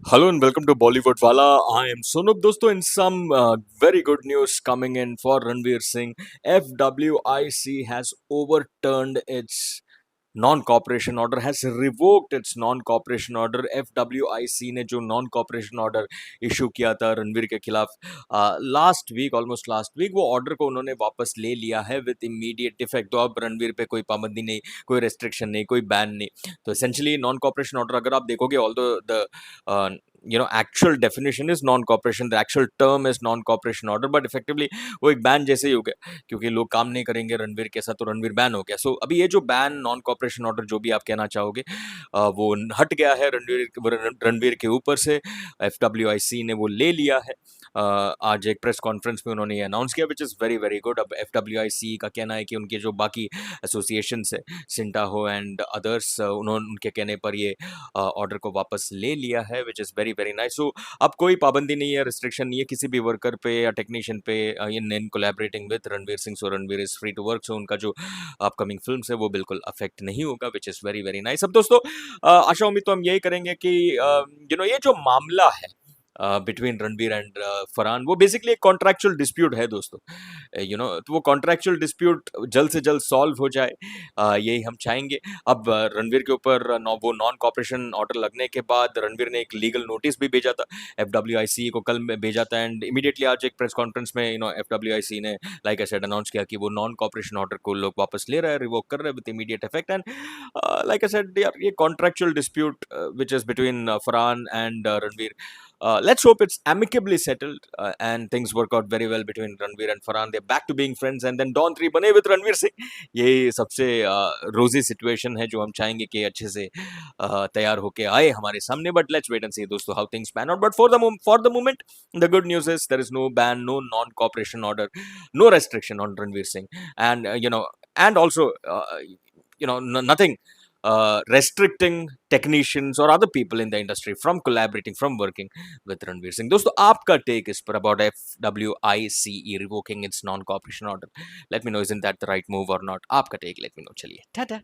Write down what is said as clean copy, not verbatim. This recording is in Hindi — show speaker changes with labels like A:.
A: Hello and welcome to Bollywood Wala. I am Sonup. Dosto, in some very good news coming in for Ranveer Singh, FWIC has overturned its non-cooperation order, has revoked its non-cooperation order. FWIC ने जो non-cooperation order issue किया था रणवीर के खिलाफ last week, almost last week, वो ऑर्डर को उन्होंने वापस ले लिया है विद इमीडिएट इफेक्ट। तो अब रणवीर पे कोई पाबंदी नहीं, कोई रेस्ट्रिक्शन नहीं, कोई बैन नहीं। तो एसेंशियली नॉन कॉपरेशन ऑर्डर अगर आप देखोगे, although the actual definition is non-cooperation, the actual term is non-cooperation order, but effectively वो एक बैन जैसे ही हो गया, क्योंकि लोग काम नहीं करेंगे रणवीर के साथ, तो रणवीर बैन हो गया। सो अभी ये जो बैन नॉन कॉपरेशन ऑर्डर जो भी आप कहना चाहोगे, वो हट गया है रणवीर के ऊपर से। FWIC ने वो ले लिया है। आज एक प्रेस कॉन्फ्रेंस में उन्होंने ये अनाउंस किया, विच इज़ वेरी वेरी गुड। अब FWIC का कहना है कि उनके जो बाकी एसोसिएशंस है, सिंटा हो एंड अदर्स, उन्होंने उनके कहने पर ये ऑर्डर को वापस ले लिया है, which is very very nice. So अब कोई पाबंदी नहीं है, रिस्ट्रिक्शन नहीं है किसी भी वर्कर पे या टेक्नीशियन पे in collaborating with Ranveer Singh. So Ranveer is free to work. So उनका जो अपकमिंग फिल्म है वो बिल्कुल अफेक्ट नहीं होगा, विच इज़ वेरी वेरी नाइस। अब दोस्तों, आशा उम्मीद तो हम यही करेंगे कि ये जो मामला है बिटवीन रणवीर एंड फरहान, वो बेसिकली एक कॉन्ट्रैक्चुअल डिस्प्यूट है दोस्तों। तो वो कॉन्ट्रैक्चुअल डिस्प्यूट जल्द से जल्द सॉल्व हो जाए, यही हम चाहेंगे। अब रणवीर के ऊपर वो नॉन कॉपरेशन ऑर्डर लगने के बाद रणवीर ने एक लीगल नोटिस भी भेजा था FWIC को, कल में भेजा था। एंड इमीडिएटली आज एक प्रेस कॉन्फ्रेंस में FWIC ने लाइक आई सेड अनाउंस किया कि वो नॉन कॉपरेशन ऑर्डर को लोग वापस ले रहे हैं, रिवोक कर रहे हैं with immediate effect. And like I said यार, ये contractual dispute which is between Farhan and Ranveer, let's hope it's amicably settled and things work out very well between Ranveer and Farhan. They're back to being friends and then Dawn 3 बने with Ranveer Singh. ये सबसे रोजी सिचुएशन है जो हम चाहेंगे कि अच्छे से तैयार होके आए हमारे सामने. But let's wait and see दोस्तों how things pan out. But for the moment, the good news is there is no ban, no non-cooperation order, no restriction on Ranveer Singh, and and also nothing restricting technicians or other people in the industry from collaborating, from working with Ranveer Singh. दोस्तों, आपका take इस पर about FWICE revoking its non-cooperation order? Let me know, isn't that the right move or not? आपका take let me know. चलिए, टाटा.